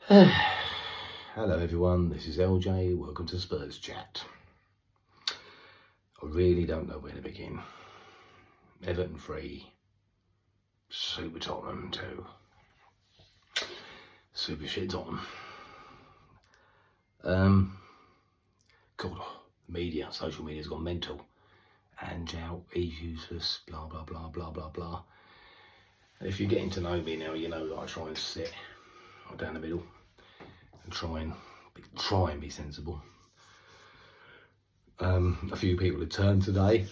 Hello everyone, this is LJ, welcome to Spurs Chat. I really don't know where to begin. Everton 3, Super Tottenham 2, Super shit Tottenham. God, media, social media's gone mental. Ange out, he's useless, blah blah blah blah blah blah. If you're getting to know me now, you know that I try and sit down the middle and try and be sensible. A few people had turned today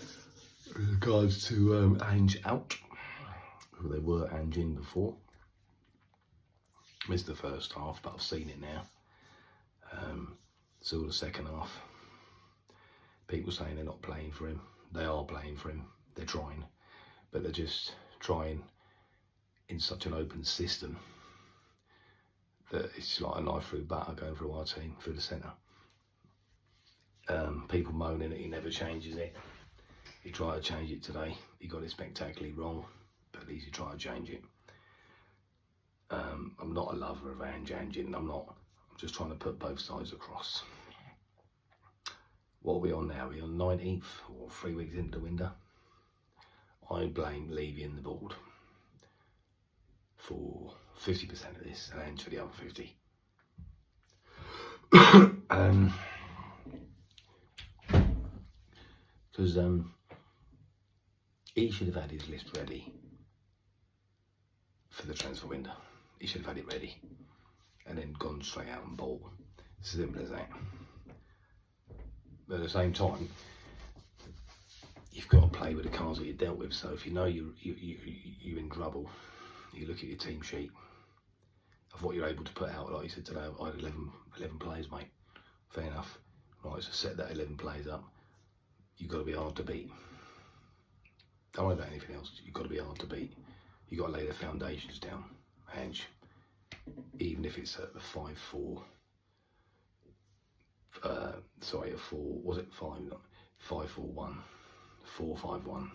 in regards to Ange out. They were Ange in before. Missed the first half, but I've seen it now. Saw the second half. People saying they're not playing for him. They are playing for him. They're trying, but they're just trying in such an open system that it's like a knife through butter going through our team, through the centre. People moaning that he never changes it. He tried to change it today. He got it spectacularly wrong, but at least he tried to change it. I'm not a lover of Ange. I'm just trying to put both sides across. What are we on now? We're on 19th, or 3 weeks into the window. I blame Levy and the board for 50% of this, and Ange for the other 50. Because he should have had his list ready for the transfer window. He should have had it ready and then gone straight out and bought. Simple as that. But at the same time, you've got to play with the cards that you're dealt with. So if you know you're in trouble, you look at your team sheet of what you're able to put out. Like you said today, I had 11 players, mate. Fair enough. Right, so set that 11 players up. You've got to be hard to beat. Don't worry about anything else. You've got to be hard to beat. You've got to lay the foundations down, Ange. Even if it's a 5-4, a 4, was it 5-4-1, 4-5-1.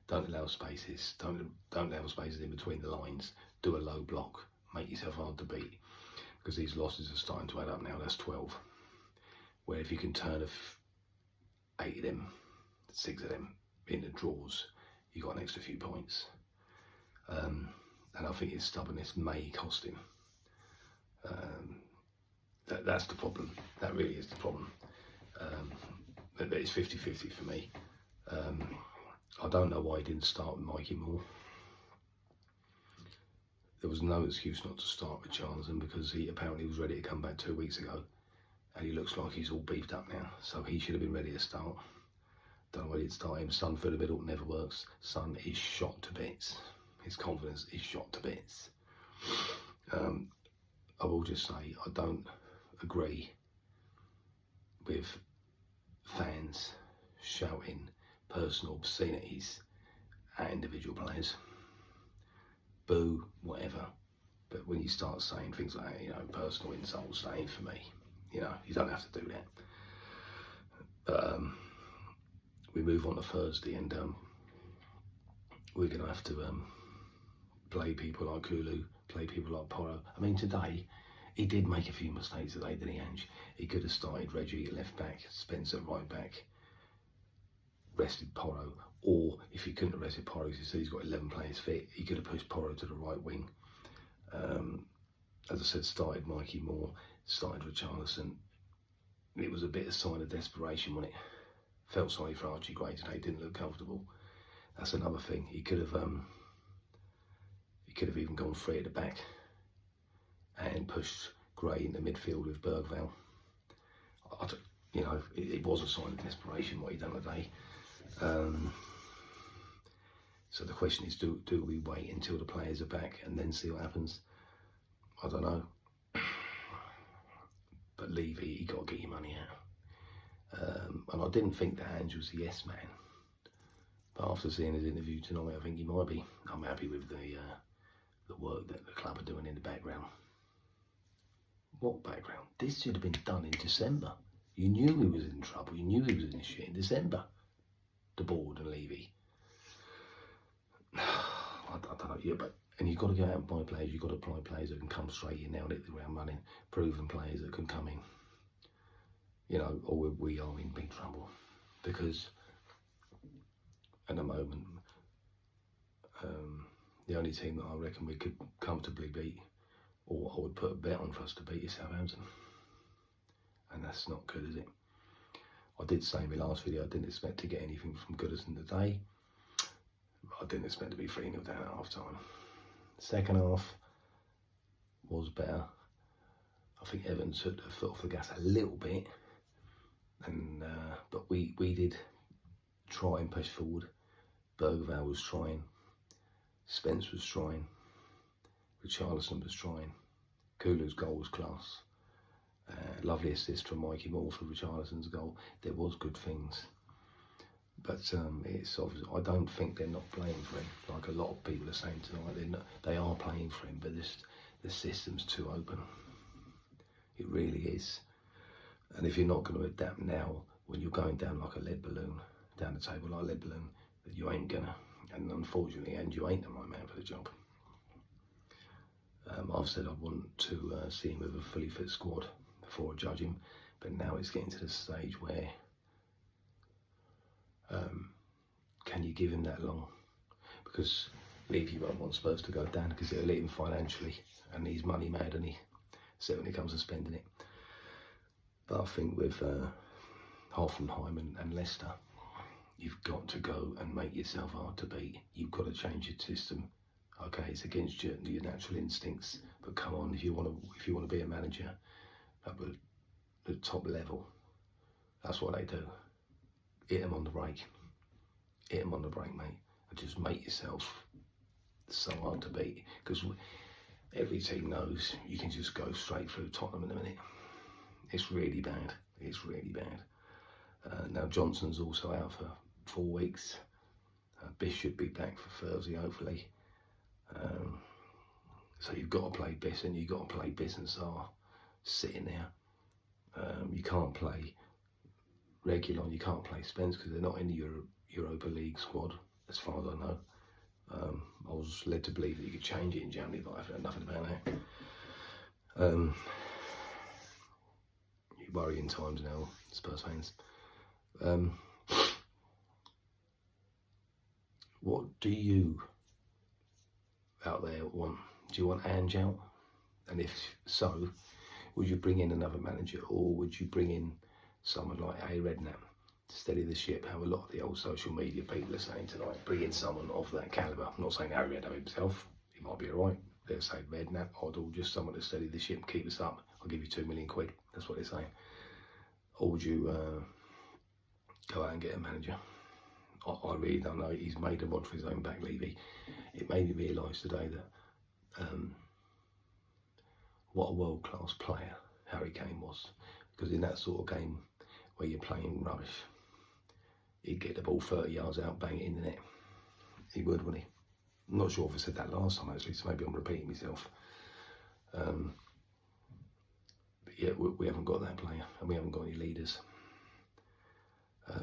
Don't allow spaces. Don't allow spaces in between the lines. Do a low block. Make yourself hard to beat, because these losses are starting to add up now. That's 12. Where if you can turn 8 of them, 6 of them into draws, you got an extra few points. And I think his stubbornness may cost him. That's the problem. That really is the problem. But it's 50-50 for me. I don't know why he didn't start with Mikey more. There was no excuse not to start with Charlton, because he apparently was ready to come back 2 weeks ago, and he looks like he's all beefed up now. So he should have been ready to start. Don't know why he didn't start him. Son through the middle never works. Son is shot to bits. His confidence is shot to bits. I will just say I don't agree with fans shouting personal obscenities at individual players. Boo, whatever. But when you start saying things like, personal insults, that ain't for me. You don't have to do that. But we move on to Thursday, and we're going to have to play people like Kulu, play people like Porro. I mean, today, he did make a few mistakes today, didn't he, Ange? He could have started Reggie at left back, Spencer at right back, rested Porro, or if he couldn't have rested Porro, because he said he's got 11 players fit, he could have pushed Porro to the right wing. As I said, started Mikey Moore, started Richarlison. It was a bit of sign of desperation when it felt sorry for Archie Gray today. Didn't look comfortable. That's another thing. He could have even gone free at the back and pushed Gray into midfield with Bergvall. It was a sign of desperation what he done today. So the question is, do we wait until the players are back and then see what happens? I don't know. But Levy, he got to get your money out. And I didn't think that Ange was a yes man. But after seeing his interview tonight, I think he might be. I'm happy with the work that the club are doing in the background. What background? This should have been done in December. You knew he was in trouble. You knew he was in this shit in December. The board and Levy. I don't know. Yeah, but And you've got to go out and buy players. You've got to buy players that can come straight in now and hit the ground running, proven players that can come in. You know, or we are in big trouble, because at the moment, the only team that I reckon we could comfortably beat, or I would put a bet on for us to beat, is Southampton. And that's not good, is it? I did say in my last video I didn't expect to get anything from Goodison today. I didn't expect to be 3-0 down at half time. Second half was better. I think Everton took the foot off the gas a little bit, and but we did try and push forward. Bergvall was trying, Spence was trying, Richarlison was trying, Kulu's goal was class. Lovely assist from Mikey Moore for Richarlison's goal. There was good things, but it's obvious. I don't think they're not playing for him, like a lot of people are saying tonight. They are playing for him, but the system's too open. It really is. And if you're not going to adapt now, when you're going down like a lead balloon, down the table like a lead balloon, that you ain't gonna. And unfortunately, Ange, you ain't the right man for the job. I've said I want to see him with a fully fit squad before I judge him, but now it's getting to the stage where can you give him that long? Because Levy won't want Spurs to go down, because it'll hit him financially, and he's money mad, and he so when it comes to spending it. But I think with Hoffenheim and Leicester, you've got to go and make yourself hard to beat. You've got to change your system. Okay, it's against your natural instincts, but come on, if you want to be a manager at the top level, that's what they do. Hit them on the break. Hit them on the break, mate, and just make yourself so hard to beat. Because every team knows you can just go straight through Tottenham in a minute. It's really bad. It's really bad. Now Johnson's also out for 4 weeks. Biss should be back for Thursday, hopefully. So you've got to play Biss, and you've got to play Biss and Sarr sitting there. You can't play Reguilon, you can't play Spence, because they're not in the Europa League squad, as far as I know. I was led to believe that you could change it in January, but I've heard nothing about that. Worrying times now, Spurs fans. What do you out there want? Do you want Ange out? And if so, would you bring in another manager, or would you bring in someone like A. Redknapp to steady the ship? How a lot of the old social media people are saying tonight, bring in someone of that calibre. I'm not saying Harry Redknapp himself, he might be alright. They'll say Redknapp, or just someone to steady the ship, keep us up. I'll give you £2 million. That's what they're saying. Or would you go out and get a manager? I really don't know. He's made a mod for his own back, Levy. It made me realise today that what a world-class player Harry Kane was. Because in that sort of game where you're playing rubbish, he'd get the ball 30 yards out, bang it in the net. He would, wouldn't he? I'm not sure if I said that last time, actually, so maybe I'm repeating myself. But yeah, we haven't got that player, and we haven't got any leaders.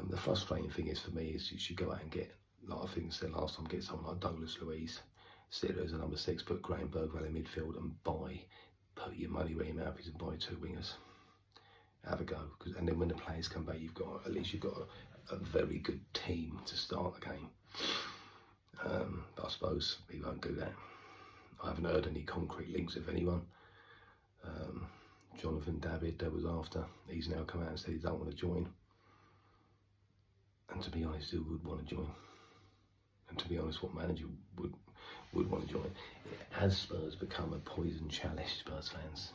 The frustrating thing is for me is you should go out and get, like I think I said last time, get someone like Douglas Luiz, sit there as a number 6, put Graham Bergvall in midfield, and put your money where your mouth is and buy 2 wingers. Have a go, and then when the players come back, at least you've got a very good team to start the game. But I suppose he won't do that. I haven't heard any concrete links of anyone. Jonathan David, that was after, he's now come out and said he don't want to join. And to be honest, who would want to join? And to be honest, what manager would want to join? Has Spurs become a poison chalice, Spurs fans?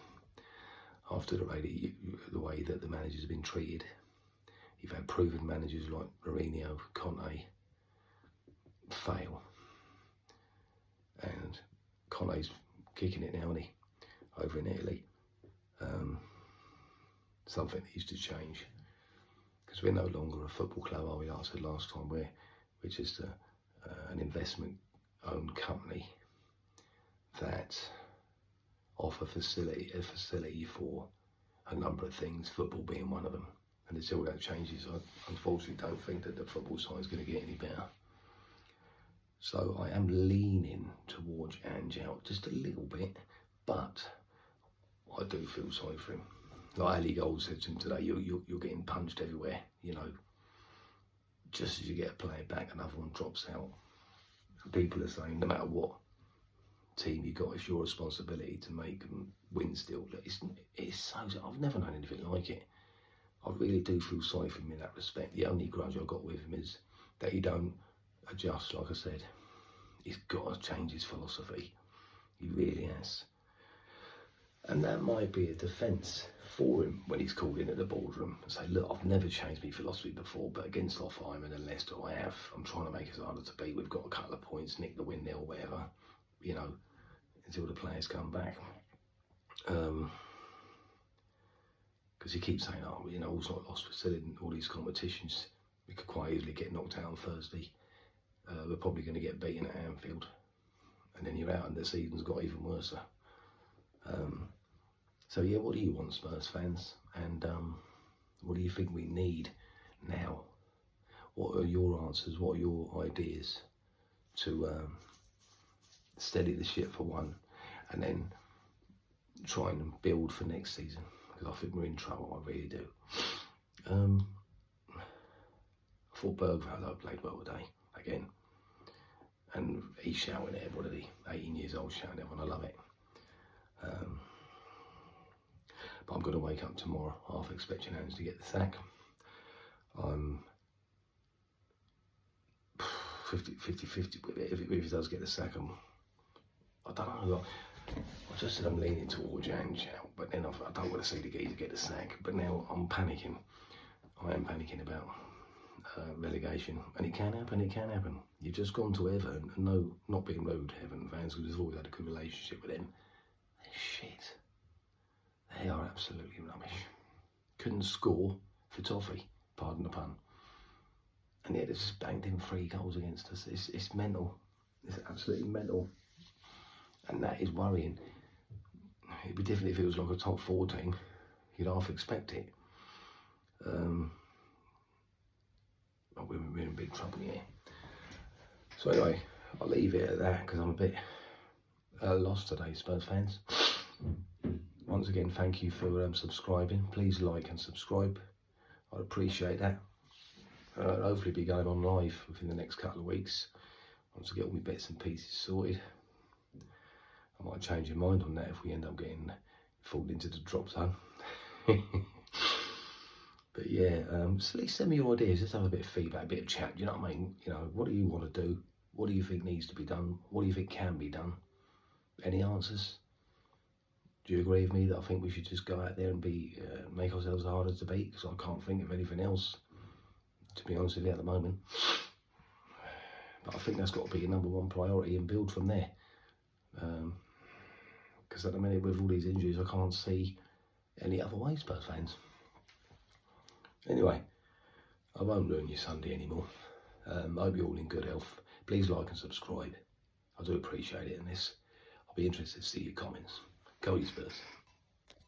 After the way that the managers have been treated, you've had proven managers like Mourinho, Conte fail, and Conte's kicking it now, isn't he? Over in Italy. Something needs to change, because we're no longer a football club, are we? Like I said last time, we're just an investment-owned company that offer a facility for a number of things, football being one of them. And until that changes, I unfortunately don't think that the football side is going to get any better. So I am leaning towards Ange out just a little bit, but I do feel sorry for him. Like Ali Gold said to him today, you're getting punched everywhere, you know. Just as you get a player back, another one drops out. People are saying no matter what team you got, it's your responsibility to make them win still. It's so, I've never known anything like it. I really do feel sorry for him in that respect. The only grudge I've got with him is that he don't adjust, like I said. He's got to change his philosophy. He really has. And that might be a defence for him when he's called in at the boardroom and say, look, I've never changed my philosophy before, but against Lothar and Leicester I have. I'm trying to make us harder to beat. We've got a couple of points, nick the win there or whatever, you know, until the players come back. Because he keeps saying, oh, you know, all's not lost, we're still in all these competitions. We could quite easily get knocked out on Thursday. We're probably going to get beaten at Anfield. And then you're out and the season's got even worse. So yeah, what do you want, Spurs fans? And what do you think we need now? What are your answers? What are your ideas to steady the ship for one, and then try and build for next season? Because I think we're in trouble, I really do. I thought Bergvall played well today, again. And he's shouting at everybody, 18 years old, shouting at everyone, I love it. But I'm going to wake up tomorrow half expecting Ange to get the sack. I'm 50-50 with it. If he does get the sack, I don't know. I just said I'm leaning towards Ange out, but then I don't want to see the geezer get the sack. But now I'm panicking. I am panicking about relegation, and it can happen. It can happen. You've just gone to Everton, and no, not being rude, Everton fans, because we've always had a good relationship with them. They're shit. They are absolutely rubbish. Couldn't score for toffee, pardon the pun. And yet they've just banged in 3 goals against us. It's mental. It's absolutely mental. And that is worrying. It'd be different if it was like a top 4 team. You'd half expect it. But we're in big trouble here. So anyway, I'll leave it at that because I'm a bit lost today, Spurs fans. Once again, thank you for subscribing. Please like and subscribe. I'd appreciate that. Hopefully be going on live within the next couple of weeks once I get all my bits and pieces sorted. I might change your mind on that if we end up getting pulled into the drop zone. But yeah, so at least send me your ideas. Let's have a bit of feedback, a bit of chat. Do you know what I mean? You know, what do you want to do? What do you think needs to be done? What do you think can be done? Any answers? Do you agree with me that I think we should just go out there and make ourselves harder to beat? Because I can't think of anything else, to be honest with you, at the moment. But I think that's got to be your #1 priority and build from there. Because at the minute, with all these injuries, I can't see any other way, Spurs fans. Anyway, I won't ruin your Sunday anymore. I hope you're all in good health. Please like and subscribe. I do appreciate it, and I'll be interested to see your comments. Go you Spurs.